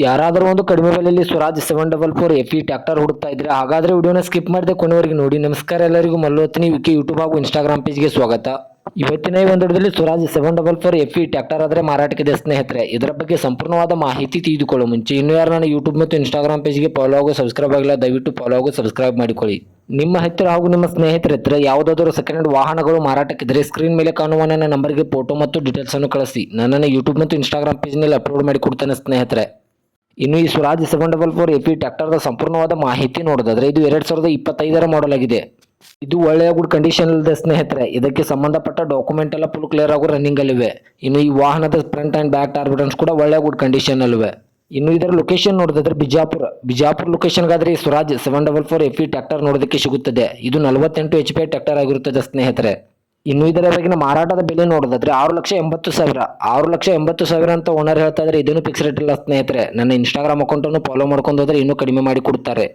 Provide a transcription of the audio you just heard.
ಯಾರಾದರೂ ಒಂದು ಕಡಿಮೆ ಬೆಲೆಯಲ್ಲಿ ಸ್ವರಾಜ್ 744 FE ಟ್ರ್ಯಾಕ್ಟರ್ ಹುಡುಕ್ತಾ ಇದ್ರೆ ಹಾಗಾದ್ರೆ ವಿಡಿಯೋನ ಸ್ಕಿಪ್ ಮಾಡದೆ ಕೊನೆವರೆಗೆ ನೋಡಿ. ನಮಸ್ಕಾರ ಎಲ್ಲರಿಗೂ, ಮಲ್ಲೋತ್ನಿ ವಿಕಿ ಯೂಟ್ಯೂಬ್ ಹಾಗೂ ಇನ್ಸ್ಟಾಗ್ರಾಮ್ ಪೇಜ್ಗೆ ಸ್ವಾಗತ. ಇವತ್ತಿನ ಈ ಒಂದು ವಿಡಿಯೋದಲ್ಲಿ ಸ್ವರಾಜ್ 744 FE ಟ್ರ್ಯಾಕ್ಟರ್ ಆದರೆ ಮಾರಾಟಕ್ಕಿದೆ ಸ್ನೇಹಿತರೆ. ಇದರ ಬಗ್ಗೆ ಸಂಪೂರ್ಣವಾದ ಮಾಹಿತಿ ತಿಳಿದುಕೊಳ್ಳೋ ಮುಂಚೆ ಇನ್ನೂ ಯಾರು ನನ್ನ ಯೂಟ್ಯೂಬ್ ಮತ್ತು ಇನ್ಸ್ಟಾಗ್ರಾಮ್ ಪೇಜ್ಗೆ ಫಾಲೋ ಆಗೋ ಸಬ್ಸ್ಕ್ರೈಬ್ ಆಗಿಲ್ಲ, ದಯವಿಟ್ಟು ಫಾಲೋ ಆಗೋ ಸಬ್ಸ್ಕ್ರೈಬ್ ಮಾಡಿಕೊಳ್ಳಿ. ನಿಮ್ಮ ಹತ್ತಿರ ಹಾಗೂ ನಿಮ್ಮ ಸ್ನೇಹಿತರ ಹತ್ತಿರ ಯಾವುದಾದರೂ ಸೆಕೆಂಡ್ ಹ್ಯಾಂಡ್ ವಾಹನಗಳು ಮಾರಾಟಕ್ಕಿದ್ರೆ ಸ್ಕ್ರೀನ್ ಮೇಲೆ ಕಾಣುವ ನನ್ನ ನಂಬರ್ಗೆ ಫೋಟೋ ಮತ್ತು ಡೀಟೇಲ್ಸ್ ಅನ್ನು ಕಳಿಸಿ. ನನ್ನನ್ನು ಯೂಟ್ಯೂಬ್ ಮತ್ತು ಇನ್ಸ್ಟಾಗ್ರಾಮ್ ಪೇಜ್ನಲ್ಲಿ ಅಪ್ಲೋಡ್ ಮಾಡಿ ಕೊಡ್ತೇನೆ ಸ್ನೇಹಿತರೆ. ಇನ್ನು ಈ ಸ್ವರಾಜ್ 744 FE ಟ್ರ್ಯಾಕ್ಟರ್ದ ಸಂಪೂರ್ಣವಾದ ಮಾಹಿತಿ ನೋಡೋದಾದ್ರೆ ಇದು 2025ರ ಮಾಡೆಲ್ ಆಗಿದೆ. ಇದು ಒಳ್ಳೆಯ ಗುಡ್ ಕಂಡೀಷನ್ ಇದೆ ಸ್ನೇಹಿತರೆ. ಇದಕ್ಕೆ ಸಂಬಂಧಪಟ್ಟ ಡಾಕ್ಯುಮೆಂಟ್ ಎಲ್ಲ ಫುಲ್ ಕ್ಲಿಯರ್ ಆಗೋ ರನ್ನಿಂಗ್ ಅಲ್ಲಿವೆ. ಇನ್ನು ಈ ವಾಹನದ ಫ್ರಂಟ್ ಅಂಡ್ ಬ್ಯಾಕ್ ಟಾರ್ಬಿಟನ್ಸ್ ಕೂಡ ಒಳ್ಳೆಯ ಗುಡ್ ಕಂಡೀಷನ್ ಅಲ್ಲಿವೆ. ಇನ್ನು ಇದರ ಲೊಕೇಶನ್ ನೋಡೋದಾದ್ರೆ ಬಿಜಾಪುರ ಲೊಕೇಶನ್ಗಾದ್ರೆ ಈ ಸ್ವರಾಜ್ 744 FE ಟ್ರ್ಯಾಕ್ಟರ್ ನೋಡೋದಕ್ಕೆ ಸಿಗುತ್ತದೆ. ಇದು 48 HP ಟ್ರ್ಯಾಕ್ಟರ್ ಆಗಿರುತ್ತದೆ ಸ್ನೇಹಿತರೆ. ಇನ್ನು ಇದರ ಬಗೆಗಿನ ಮಾರಾಟದ ಬೆಲೆ ನೋಡೋದಾದ್ರೆ 6,80,000 6,80,000 ಅಂತ ಓನರ್ ಹೇಳ್ತಾ ಇದ್ರೆ. ಇದೇನು ಫಿಕ್ಸ್ ರೇಟ್ ಇಲ್ಲ ಸ್ನೇಹಿತರೆ. ನನ್ನ ಇನ್ಸ್ಟಾಗ್ರಾಮ್ ಅಕೌಂಟನ್ನು ಫಾಲೋ ಮಾಡ್ಕೊಂಡು ಹೋದ್ರೆ ಇನ್ನೂ ಕಡಿಮೆ ಮಾಡಿ ಕೊಡ್ತಾರೆ.